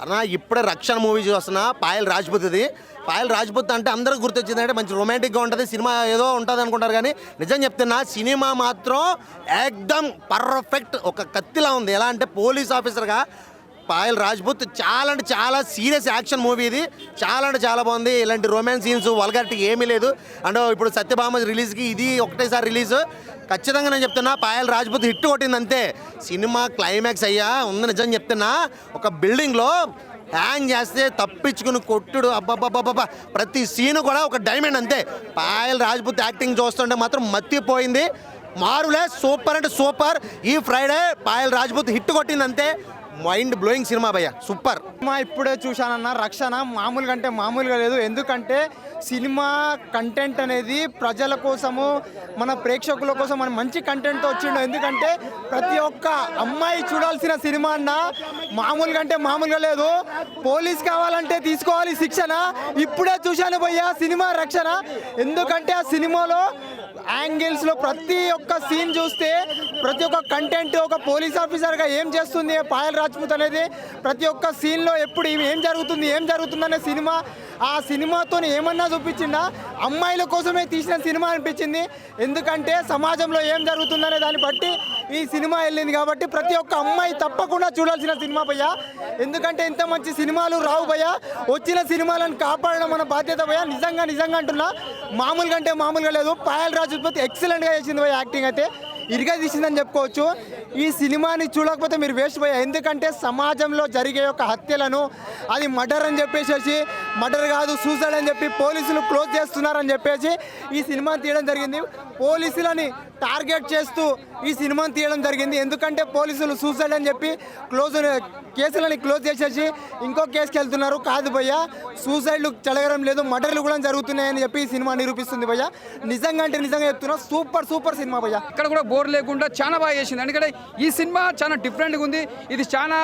అన్న ఇప్పుడే రక్షణ మూవీ చూస్తున్నా పాయల్ రాజ్పుత్ది. పాయల్ రాజ్పుత్ అంటే అందరికి గుర్తొచ్చింది అంటే మంచి రొమాంటిక్గా ఉంటుంది సినిమా, ఏదో ఉంటుంది అనుకుంటారు కానీ నిజం చెప్తున్నా సినిమా మాత్రం ఏకదమ్ పర్ఫెక్ట్, ఒక కత్తిలా ఉంది. ఎలా అంటే పోలీస్ ఆఫీసర్గా పాయల్ రాజ్పుత్ చాలా అంటే చాలా సీరియస్ యాక్షన్ మూవీ ఇది. చాలా అంటే చాలా బాగుంది. ఇలాంటి రొమాన్స్ సీన్స్ వల్గారిటీ ఏమీ లేదు. అండ్ ఇప్పుడు సత్యభామ రిలీజ్కి ఇది ఒకటేసారి రిలీజ్. ఖచ్చితంగా నేను చెప్తున్నా పాయల్ రాజ్పుత్ హిట్ కొట్టింది అంతే. సినిమా క్లైమాక్స్ అయ్యా ఉంది. నిజం చెప్తున్నా ఒక బిల్డింగ్లో హ్యాంగ్ చేస్తే తప్పించుకుని కొట్టుడు అబ్బాబ్బాబ్బా ప్రతి సీను కూడా ఒక డైమండ్ అంతే. పాయల్ రాజ్పుత్ యాక్టింగ్ చూస్తుంటే మాత్రం మత్తిపోయింది. మారులే సూపర్ అంటే సూపర్. ఈ ఫ్రైడే పాయల్ రాజ్పుత్ హిట్ కొట్టింది అంతే. మైండ్ బ్లోయింగ్ సినిమా భయ్య, సూపర్. సినిమా ఇప్పుడే చూశానన్న. రక్షణ మామూలుగా అంటే మామూలుగా లేదు. ఎందుకంటే సినిమా కంటెంట్ అనేది ప్రజల కోసము, మన ప్రేక్షకుల కోసం మన మంచి కంటెంట్తో వచ్చిండు. ఎందుకంటే ప్రతి ఒక్క అమ్మాయి చూడాల్సిన సినిమా అన్న మామూలుగా అంటే మామూలుగా లేదు. పోలీస్ కావాలంటే తీసుకోవాలి శిక్షణ. ఇప్పుడే చూశాను భయ్య సినిమా రక్షణ. ఎందుకంటే ఆ సినిమాలో యాంగిల్స్లో ప్రతి ఒక్క సీన్ చూస్తే ప్రతి ఒక్క కంటెంట్, ఒక పోలీస్ ఆఫీసర్గా ఏం చేస్తుంది పాయల్ రాజ్పుత్ అనేది ప్రతి ఒక్క సీన్లో ఎప్పుడు ఏం జరుగుతుందనే సినిమా, ఆ సినిమాతో ఏమన్నా చూపించిందా అమ్మాయిల కోసమే తీసిన సినిమా అనిపించింది. ఎందుకంటే సమాజంలో ఏం జరుగుతుందనే దాన్ని బట్టి ఈ సినిమా వెళ్ళింది. కాబట్టి ప్రతి ఒక్క అమ్మాయి తప్పకుండా చూడాల్సిన సినిమా భయ్య. ఎందుకంటే ఇంత మంచి సినిమాలు రావు భయ్య. వచ్చిన సినిమాలను కాపాడడం మన బాధ్యత భయ్య. నిజంగా అంటున్నా, మామూలుగా అంటే మామూలుగా లేదు. పాయల్ రాజ్పుత్ ఎక్సలెంట్గా చేసింది భయ్య. యాక్టింగ్ అయితే ఇరుగా తీసిందని చెప్పుకోవచ్చు. ఈ సినిమాని చూడకపోతే మీరు వేస్ట్ పోయా. ఎందుకంటే సమాజంలో జరిగే ఒక హత్యలను అది మర్డర్ అని చెప్పేసి, మర్డర్ కాదు సూసైడ్ అని చెప్పి పోలీసులు క్లోజ్ చేస్తున్నారని చెప్పేసి ఈ సినిమాని తీయడం జరిగింది. పోలీసులని టార్గెట్ చేస్తూ ఈ సినిమాని తీయడం జరిగింది. ఎందుకంటే పోలీసులు సూసైడ్ అని చెప్పి కేసులని క్లోజ్ చేసేసి ఇంకో కేసుకి వెళ్తున్నారు. కాదు భయ్య, సూసైడ్లు జరగడం లేదు, మర్డర్లు కూడా జరుగుతున్నాయని చెప్పి ఈ సినిమా నిరూపిస్తుంది భయ్య. నిజంగా అంటే నిజంగా చెప్తున్నా, సూపర్ సినిమా భయ్య. ఇక్కడ కూడా బోర్ లేకుండా చాలా బాగా చేసింది. ఎందుకంటే ఈ సినిమా చాలా డిఫరెంట్గా ఉంది. ఇది చాలా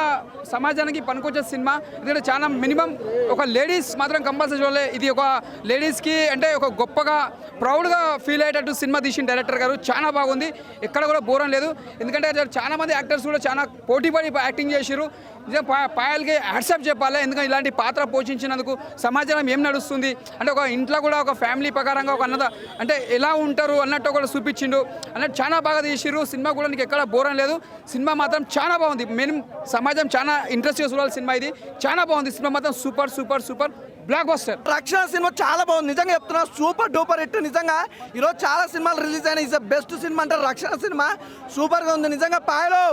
సమాజానికి పనికొచ్చే సినిమా. ఎందుకంటే చాలా మినిమం ఒక లేడీస్ మాత్రం కంపల్సరీ చూడాలి. ఇది ఒక లేడీస్కి అంటే ఒక గొప్పగా ప్రౌడ్గా ఫీల్ అయ్యేటట్టు సినిమా తీసిన డైరెక్టర్ గారు. చాలా బాగుంది, ఎక్కడ కూడా బోరం లేదు. ఎందుకంటే చాలా మంది యాక్టర్స్ కూడా చాలా పోటీపడి యాక్టింగ్ చేశారు. నిజం పాయల్కి హ్యాట్సాప్ చెప్పాలి. ఎందుకంటే ఇలాంటి పాత్ర పోషించినందుకు సమాజంలో ఏం నడుస్తుంది అంటే ఒక ఇంట్లో కూడా ఒక ఫ్యామిలీ ప్రకారంగా ఒక అన్నద అంటే ఎలా ఉంటారు అన్నట్టు కూడా చూపించిండు అన్నట్టు చాలా బాగా తీసిరు. సినిమా కూడా నీకు ఎక్కడ బోరం లేదు. సినిమా మాత్రం చాలా బాగుంది. మెయిన్ సమాజం చాలా ఇంట్రెస్ట్గా చూడాలి సినిమా. ఇది చాలా బాగుంది. సినిమా మాత్రం సూపర్ బ్లాక్ బస్టర్. రక్షణ సినిమా చాలా బాగుంది. నిజంగా చెప్తున్నా, సూపర్ డూపర్ హిట్. నిజంగా ఈరోజు చాలా సినిమాలు రిలీజ్ అయినాయి. ఇస్ బెస్ట్ సినిమా అంటే రక్షణ సినిమా సూపర్గా ఉంది. నిజంగా పాయలో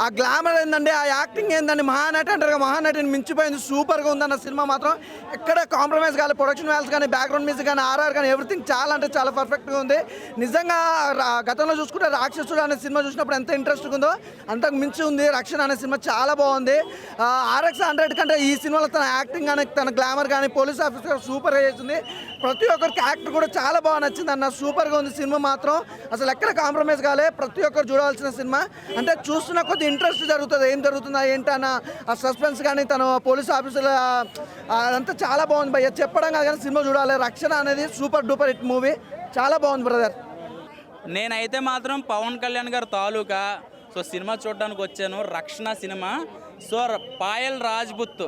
ఆ గ్లామర్ ఏందండి, ఆ యాక్టింగ్ ఏందండి, మహానటి అంటారు, మహానటిని మించిపోయింది. సూపర్గా ఉందన్న సినిమా మాత్రం ఎక్కడ కాంప్రమైజ్ కాదు. ప్రొడక్షన్ వాల్యూస్ కానీ, బ్యాక్గ్రౌండ్ మ్యూజిక్ కానీ, ఆర్ఆర్ కానీ ఎవ్రీథింగ్ చాలా అంటే చాలా పర్ఫెక్ట్గా ఉంది. నిజంగా గతంలో చూసుకుంటే రాక్షసుడు అనే సినిమా చూసినప్పుడు ఎంత ఇంట్రెస్ట్గా ఉందో అంతకు మించి ఉంది రక్షణ అనే సినిమా. చాలా బాగుంది. RX-100 కంటే ఈ సినిమాలో తన యాక్టింగ్ కానీ, తన గ్లామర్ కానీ, పోలీస్ ఆఫీసర్ సూపర్గా చేసింది. ప్రతి ఒక్కరికి యాక్టర్ కూడా చాలా బాగా నచ్చింది అన్న. సూపర్గా ఉంది సినిమా మాత్రం. అసలు ఎక్కడ కాంప్రమైజ్ కాలే. ప్రతి ఒక్కరు చూడాల్సిన సినిమా. అంటే చూస్తున్న కొద్ది ఇంట్రెస్ట్ జరుగుతుంది, ఏం జరుగుతుందా ఏంటన్న ఆ సస్పెన్స్ కానీ, తను పోలీస్ ఆఫీసర్ అదంతా చాలా బాగుంది భయ్య. చెప్పడం కాదు కానీ సినిమా చూడాలి. రక్షణ అనేది సూపర్ డూపర్ హిట్ మూవీ. చాలా బాగుంది బ్రదర్. నేనైతే మాత్రం పవన్ కళ్యాణ్ గారు తాలూకా సినిమా చూడడానికి వచ్చాను. రక్షణ సినిమా. పాయల్ రాజ్పుత్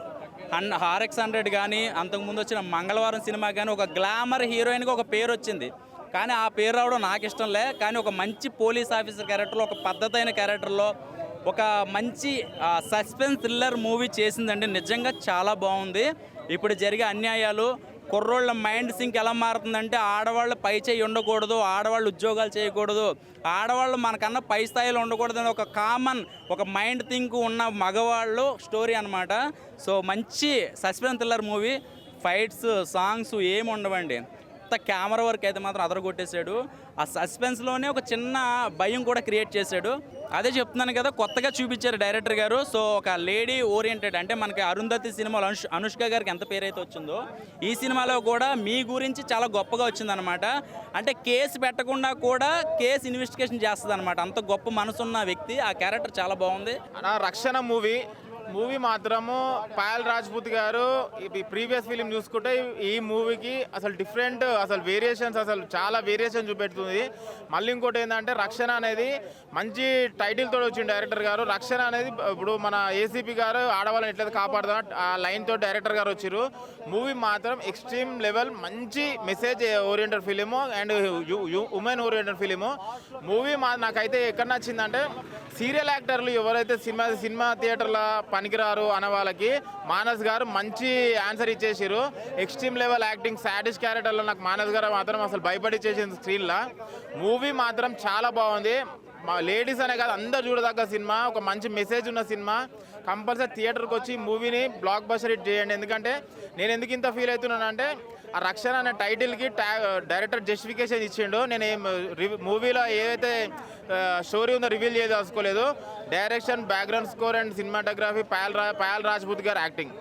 RX-100 కానీ, అంతకుముందు వచ్చిన మంగళవారం సినిమా కానీ ఒక గ్లామర్ హీరోయిన్గా ఒక పేరు వచ్చింది. కానీ ఆ పేరు రావడం నాకు ఇష్టం లే. కానీ ఒక మంచి పోలీస్ ఆఫీసర్ క్యారెక్టర్లో, ఒక పద్ధతైన క్యారెక్టర్లో ఒక మంచి సస్పెన్స్ థ్రిల్లర్ మూవీ చేసిందండి. నిజంగా చాలా బాగుంది. ఇప్పుడు జరిగే అన్యాయాలు, కుర్రోళ్ళ మైండ్ సింక్ ఎలా మారుతుందంటే ఆడవాళ్ళు పై చేయి ఉండకూడదు, ఆడవాళ్ళు ఉద్యోగాలు చేయకూడదు, ఆడవాళ్ళు మనకన్నా పై స్థాయిలో ఉండకూడదు అని ఒక కామన్ ఒక మైండ్ థింక్ ఉన్న మగవాళ్ళు స్టోరీ అనమాట. మంచి suspense thriller movie. Fights, songs ఏమి ఉండవండి. కెమెరా వర్క్ అయితే మాత్రం అదరగొట్టేశాడు. ఆ సస్పెన్స్లోనే ఒక చిన్న భయం కూడా క్రియేట్ చేశాడు. అదే చెప్తున్నాను కదా, కొత్తగా చూపించారు డైరెక్టర్ గారు. ఒక లేడీ ఓరియంటెడ్ అంటే మనకి అరుంధతి సినిమాలో అనుష్క గారికి ఎంత పేరైతే వచ్చిందో ఈ సినిమాలో కూడా మీ గురించి చాలా గొప్పగా వచ్చిందనమాట. అంటే కేసు పెట్టకుండా కూడా కేసు ఇన్వెస్టిగేషన్ చేస్తుంది అనమాట. అంత గొప్ప మనసున్న వ్యక్తి. ఆ క్యారెక్టర్ చాలా బాగుంది. రక్షణ మూవీ మూవీ మాత్రము పాయల్ రాజ్పూత్ గారు ఈ ప్రీవియస్ ఫిలిం చూసుకుంటే ఈ మూవీకి అసలు డిఫరెంట్ అసలు వేరియేషన్స్ అసలు చాలా వేరియేషన్ చూపెడుతుంది. మళ్ళీ ఇంకోటి ఏంటంటే రక్షణ అనేది మంచి టైటిల్ తోటి వచ్చింది డైరెక్టర్ గారు. రక్షణ అనేది ఇప్పుడు మన ఏసీపీ గారు ఆడవాళ్ళని ఎట్లయితే కాపాడుతున్నా ఆ లైన్ తోటి డైరెక్టర్ గారు వచ్చారు. మూవీ మాత్రం ఎక్స్ట్రీమ్ లెవెల్ మంచి message oriented film and women oriented film. Movie నాకైతే ఎక్కడ నచ్చిందంటే సీరియల్ యాక్టర్లు ఎవరైతే సినిమా థియేటర్ల పనికిరారు అనే వాళ్ళకి మానస్ గారు మంచి ఆన్సర్ ఇచ్చేసారు. ఎక్స్ట్రీమ్ లెవెల్ యాక్టింగ్ సాడిష్ క్యారెక్టర్లో నాకు మానస్ గారు మాత్రం అసలు భయపడిచ్చేసింది స్క్రీన్లో. మూవీ మాత్రం చాలా బాగుంది. మా లేడీస్ అనే కాదు అందరు చూడదగ్గ సినిమా, ఒక మంచి మెసేజ్ ఉన్న సినిమా. కంపల్సరీ థియేటర్కి వచ్చి మూవీని బ్లాక్ బస్టర్ హిట్ చేయండి. ఎందుకంటే నేను ఎందుకు ఇంత ఫీల్ అవుతున్నానంటే ఆ రక్షణ అనే టైటిల్కి డైరెక్టర్ జస్టిఫికేషన్ ఇచ్చిండు. నేను మూవీలో ఏదైతే స్టోరీ ఉందో రివీల్ చేయదలుచుకోలేదు. Direction, background score and cinematography, Payal Rajput గారు యాక్టింగ్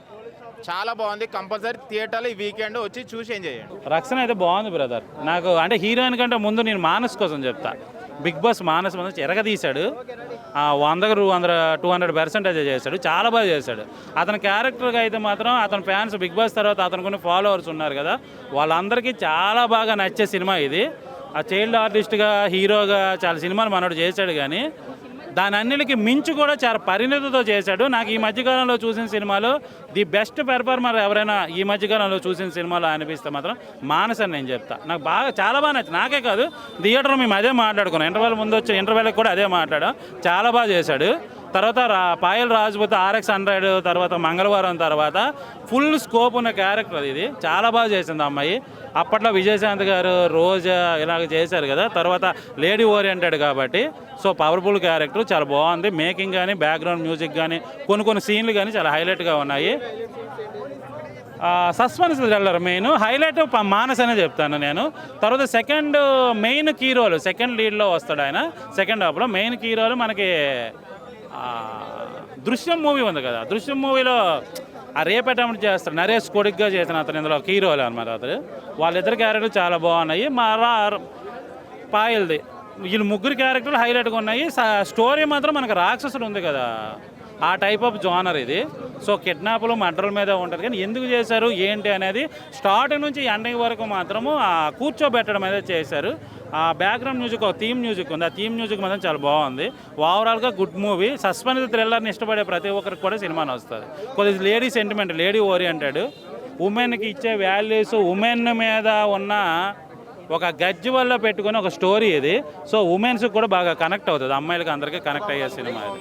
చాలా బాగుంది. కంపల్సరీ థియేటర్లో ఈ వీకెండ్ వచ్చి చూసి ఎంజాయ్ చేయండి. రక్షణ అయితే బాగుంది బ్రదర్. నాకు అంటే హీరోయిన్ కంటే ముందు నేను మానస్ కోసం చెప్తా. Big boss Manas ఎరగదీశాడు. 100-200% చేశాడు. చాలా బాగా చేశాడు. అతని క్యారెక్టర్గా అయితే మాత్రం అతని ఫ్యాన్స్ బిగ్ బాస్ తర్వాత అతనికి ఫాలోవర్స్ ఉన్నారు కదా, వాళ్ళందరికీ చాలా బాగా నచ్చే సినిమా ఇది. ఆ చైల్డ్ ఆర్టిస్ట్గా హీరోగా చాలా సినిమాలు మనోడు చేశాడు, కానీ దాని అన్నిటికి మించి కూడా చాలా పరిణతితో చేశాడు. నాకు ఈ మధ్యకాలంలో చూసిన సినిమాలో ది బెస్ట్ పెర్ఫార్మర్ ఎవరైనా ఈ మధ్యకాలంలో చూసిన సినిమాలో అనిపిస్తే మాత్రం మానస్ అని నేను చెప్తా. నాకు చాలా బాగా నచ్చింది. నాకే కాదు, థియేటర్లో మేము అదే మాట్లాడుకున్నాం. ఇంటర్వెల్ ముందు వచ్చే ఇంటర్వెల్కి కూడా అదే మాట్లాడాం. చాలా బాగా చేశాడు. తర్వాత పాయల్ రాజ్పూత్ RX100 తర్వాత మంగళవారం తర్వాత ఫుల్ స్కోప్ ఉన్న క్యారెక్టర్ ఇది. చాలా బాగా చేసింది అమ్మాయి. అప్పట్లో విజయశాంతి గారు రోజా ఇలాగ చేశారు కదా, తర్వాత లేడీ ఓరియంటెడ్ కాబట్టి సో పవర్ఫుల్ క్యారెక్టర్ చాలా బాగుంది. మేకింగ్ కానీ బ్యాక్గ్రౌండ్ మ్యూజిక్ కానీ కొన్ని సీన్లు కానీ చాలా హైలైట్గా ఉన్నాయి. Suspense thriller main highlight Manas అనే చెప్తాను నేను. తర్వాత second main key role second లీడ్లో వస్తాడు ఆయన. సెకండ్ హాఫ్లో మెయిన్ కీ రోల్ మనకి దృశ్యం మూవీ ఉంది కదా, దృశ్యం మూవీలో ఆ రేప్ అటెంప్ట్ చేస్తాడు నరేష్ కొడుగ్గా చేసిన అతను ఇందులో హీరోలు అనమాట. అతను వాళ్ళిద్దరు క్యారెక్టర్లు చాలా బాగున్నాయి. పాయల్ది వీళ్ళు ముగ్గురు క్యారెక్టర్లు హైలైట్గా ఉన్నాయి. స్టోరీ మాత్రం మనకు రాక్షసుడు ఉంది కదా, ఆ టైప్ ఆఫ్ జోనర్ ఇది. సో కిడ్నాప్లు మర్డర్ల మీద ఉంటుంది, కానీ ఎందుకు చేశారు ఏంటి అనేది స్టార్టింగ్ నుంచి ఎండింగ్ వరకు మాత్రము కూర్చోబెట్టడం అనేది చేశారు. ఆ బ్యాక్గ్రౌండ్ మ్యూజిక్ ఒక థీమ్ మ్యూజిక్ ఉంది, ఆ థీమ్ మ్యూజిక్ మాత్రం చాలా బాగుంది. ఓవరాల్గా గుడ్ మూవీ. సస్పెన్స్ థ్రిల్లర్ని ఇష్టపడే ప్రతి ఒక్కరికి కూడా సినిమాని వస్తుంది. కొద్దిగా లేడీ సెంటిమెంట్, లేడీ ఓరియంటెడ్, ఉమెన్కి ఇచ్చే వాల్యూస్, ఉమెన్ మీద ఉన్న ఒక గజ్జి వల్ల పెట్టుకుని ఒక స్టోరీ ఇది. సో ఉమెన్స్కి కూడా బాగా కనెక్ట్ అవుతుంది, అమ్మాయిలకి అందరికీ కనెక్ట్ అయ్యే సినిమా ఇది.